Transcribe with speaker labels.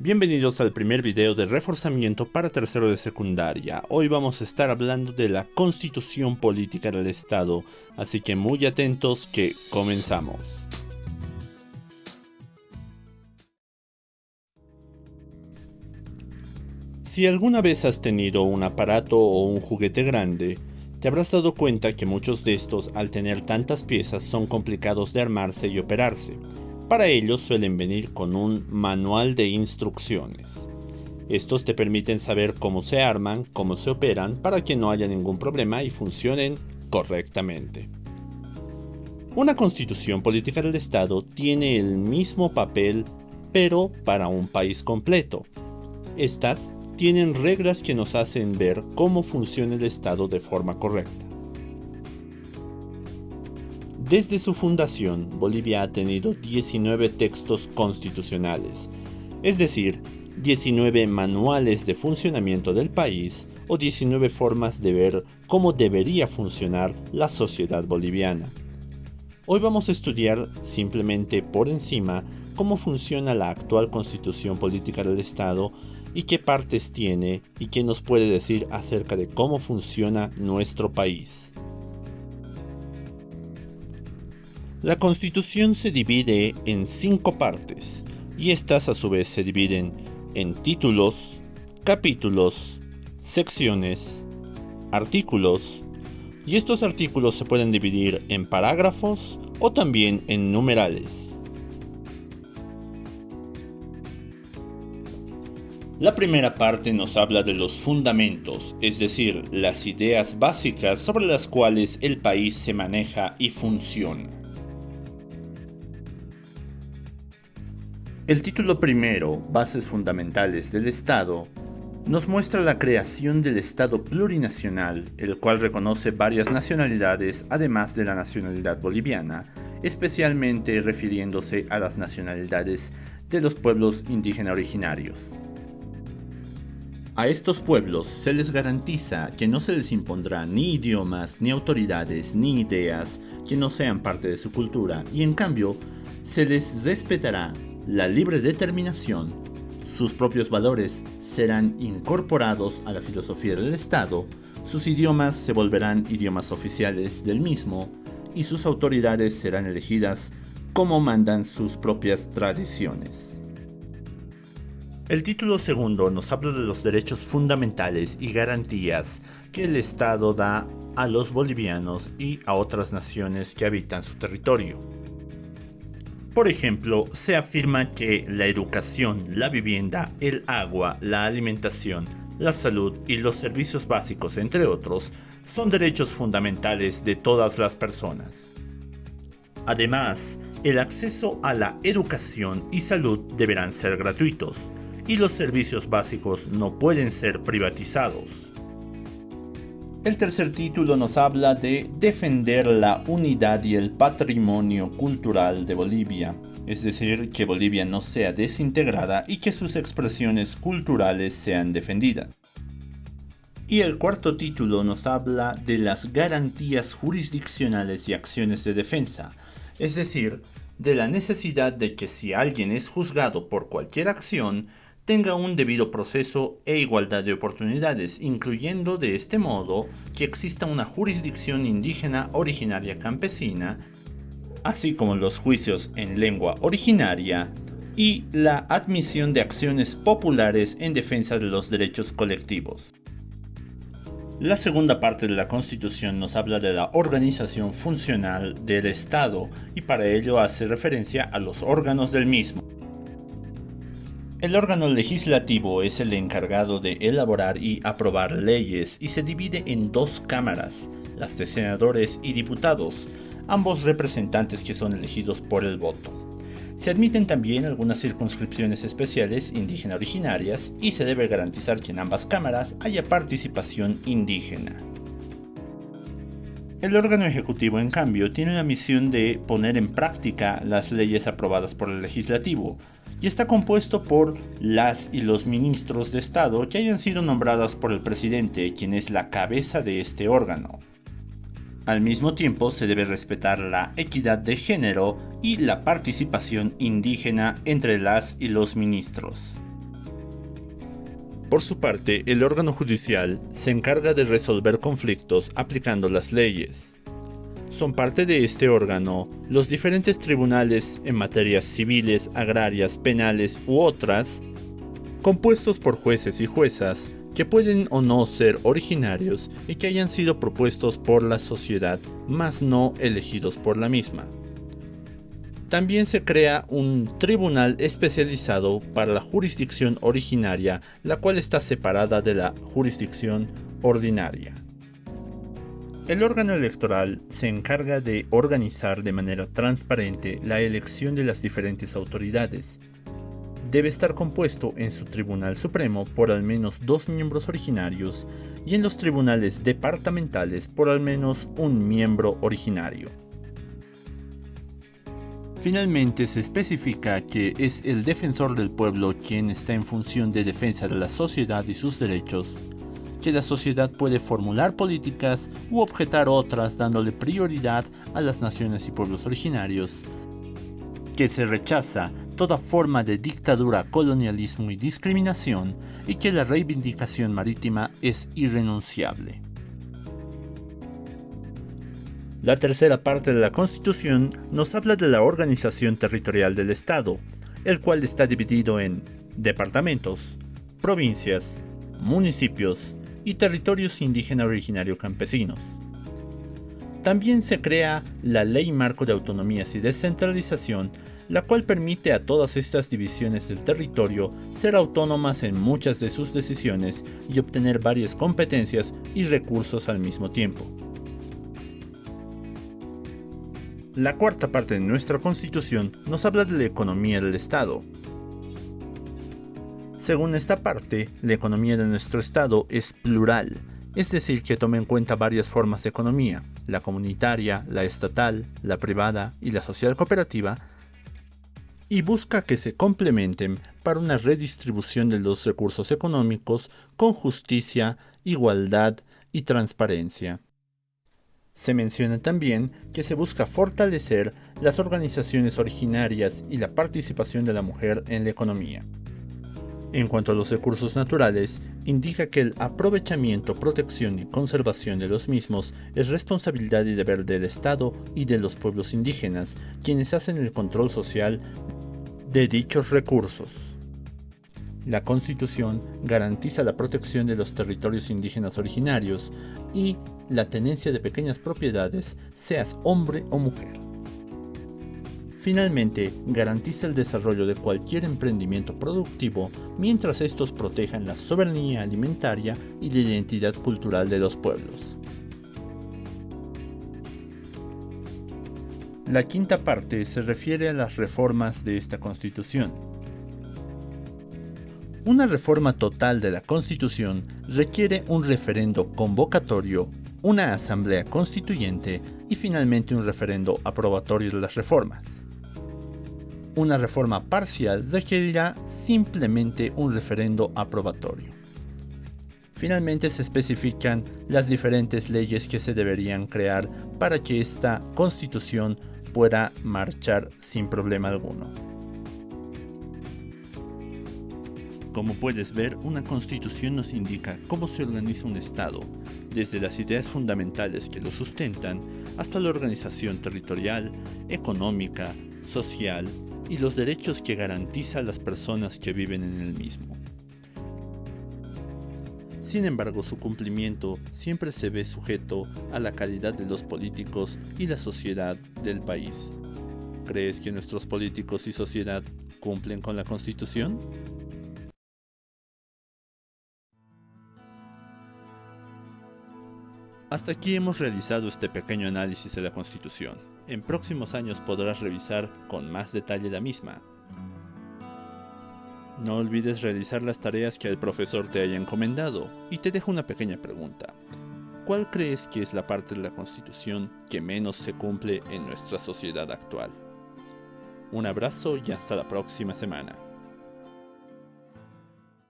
Speaker 1: Bienvenidos al primer video de reforzamiento para tercero de secundaria. Hoy vamos a estar hablando de la Constitución Política del Estado, así que muy atentos que comenzamos. Si alguna vez has tenido un aparato o un juguete grande, te habrás dado cuenta que muchos de estos, al tener tantas piezas, son complicados de armarse y operarse. Para ello suelen venir con un manual de instrucciones. Estos te permiten saber cómo se arman, cómo se operan, para que no haya ningún problema y funcionen correctamente. Una constitución política del Estado tiene el mismo papel, pero para un país completo. Estas tienen reglas que nos hacen ver cómo funciona el Estado de forma correcta. Desde su fundación, Bolivia ha tenido 19 textos constitucionales, es decir, 19 manuales de funcionamiento del país o 19 formas de ver cómo debería funcionar la sociedad boliviana. Hoy vamos a estudiar simplemente por encima cómo funciona la actual Constitución Política del Estado y qué partes tiene y qué nos puede decir acerca de cómo funciona nuestro país. La Constitución se divide en 5 partes y estas a su vez se dividen en títulos, capítulos, secciones, artículos, y estos artículos se pueden dividir en parágrafos o también en numerales. La primera parte nos habla de los fundamentos, es decir, las ideas básicas sobre las cuales el país se maneja y funciona. El título primero, Bases Fundamentales del Estado, nos muestra la creación del Estado plurinacional, el cual reconoce varias nacionalidades además de la nacionalidad boliviana, especialmente refiriéndose a las nacionalidades de los pueblos indígenas originarios. A estos pueblos se les garantiza que no se les impondrá ni idiomas, ni autoridades, ni ideas que no sean parte de su cultura, y en cambio se les respetará la libre determinación, sus propios valores serán incorporados a la filosofía del Estado, sus idiomas se volverán idiomas oficiales del mismo y sus autoridades serán elegidas como mandan sus propias tradiciones. El título segundo nos habla de los derechos fundamentales y garantías que el Estado da a los bolivianos y a otras naciones que habitan su territorio. Por ejemplo, se afirma que la educación, la vivienda, el agua, la alimentación, la salud y los servicios básicos, entre otros, son derechos fundamentales de todas las personas. Además, el acceso a la educación y salud deberán ser gratuitos, y los servicios básicos no pueden ser privatizados. El tercer título nos habla de defender la unidad y el patrimonio cultural de Bolivia, es decir, que Bolivia no sea desintegrada y que sus expresiones culturales sean defendidas. Y el cuarto título nos habla de las garantías jurisdiccionales y acciones de defensa, es decir, de la necesidad de que si alguien es juzgado por cualquier acción, tenga un debido proceso e igualdad de oportunidades, incluyendo de este modo que exista una jurisdicción indígena originaria campesina, así como los juicios en lengua originaria y la admisión de acciones populares en defensa de los derechos colectivos. La segunda parte de la Constitución nos habla de la organización funcional del Estado y para ello hace referencia a los órganos del mismo. El órgano legislativo es el encargado de elaborar y aprobar leyes y se divide en 2 cámaras, las de senadores y diputados, ambos representantes que son elegidos por el voto. Se admiten también algunas circunscripciones especiales indígenas originarias y se debe garantizar que en ambas cámaras haya participación indígena. El órgano ejecutivo, en cambio, tiene la misión de poner en práctica las leyes aprobadas por el legislativo, y está compuesto por las y los ministros de Estado que hayan sido nombradas por el presidente, quien es la cabeza de este órgano. Al mismo tiempo, se debe respetar la equidad de género y la participación indígena entre las y los ministros. Por su parte, el órgano judicial se encarga de resolver conflictos aplicando las leyes. Son parte de este órgano los diferentes tribunales en materias civiles, agrarias, penales u otras, compuestos por jueces y juezas que pueden o no ser originarios y que hayan sido propuestos por la sociedad, mas no elegidos por la misma. También se crea un tribunal especializado para la jurisdicción originaria, la cual está separada de la jurisdicción ordinaria. El órgano electoral se encarga de organizar de manera transparente la elección de las diferentes autoridades. Debe estar compuesto en su Tribunal Supremo por al menos 2 miembros originarios y en los tribunales departamentales por al menos un miembro originario. Finalmente se especifica que es el defensor del pueblo quien está en función de defensa de la sociedad y sus derechos, que la sociedad puede formular políticas u objetar otras dándole prioridad a las naciones y pueblos originarios, que se rechaza toda forma de dictadura, colonialismo y discriminación y que la reivindicación marítima es irrenunciable. La tercera parte de la Constitución nos habla de la organización territorial del Estado, el cual está dividido en departamentos, provincias, municipios y territorios indígena originario campesinos. También se crea la Ley Marco de Autonomías y Descentralización, la cual permite a todas estas divisiones del territorio ser autónomas en muchas de sus decisiones y obtener varias competencias y recursos al mismo tiempo. La cuarta parte de nuestra Constitución nos habla de la economía del Estado. Según esta parte, la economía de nuestro Estado es plural, es decir, que toma en cuenta varias formas de economía, la comunitaria, la estatal, la privada y la social cooperativa, y busca que se complementen para una redistribución de los recursos económicos con justicia, igualdad y transparencia. Se menciona también que se busca fortalecer las organizaciones originarias y la participación de la mujer en la economía. En cuanto a los recursos naturales, indica que el aprovechamiento, protección y conservación de los mismos es responsabilidad y deber del Estado y de los pueblos indígenas, quienes hacen el control social de dichos recursos. La Constitución garantiza la protección de los territorios indígenas originarios y la tenencia de pequeñas propiedades, seas hombre o mujer. Finalmente, garantiza el desarrollo de cualquier emprendimiento productivo mientras estos protejan la soberanía alimentaria y la identidad cultural de los pueblos. La quinta parte se refiere a las reformas de esta Constitución. Una reforma total de la Constitución requiere un referendo convocatorio, una asamblea constituyente y finalmente un referendo aprobatorio de las reformas. Una reforma parcial requerirá simplemente un referendo aprobatorio. Finalmente se especifican las diferentes leyes que se deberían crear para que esta Constitución pueda marchar sin problema alguno. Como puedes ver, una Constitución nos indica cómo se organiza un Estado, desde las ideas fundamentales que lo sustentan hasta la organización territorial, económica, social y los derechos que garantiza a las personas que viven en el mismo. Sin embargo, su cumplimiento siempre se ve sujeto a la calidad de los políticos y la sociedad del país. ¿Crees que nuestros políticos y sociedad cumplen con la Constitución? Hasta aquí hemos realizado este pequeño análisis de la Constitución. En próximos años podrás revisar con más detalle la misma. No olvides realizar las tareas que el profesor te haya encomendado, y te dejo una pequeña pregunta. ¿Cuál crees que es la parte de la Constitución que menos se cumple en nuestra sociedad actual? Un abrazo y hasta la próxima semana.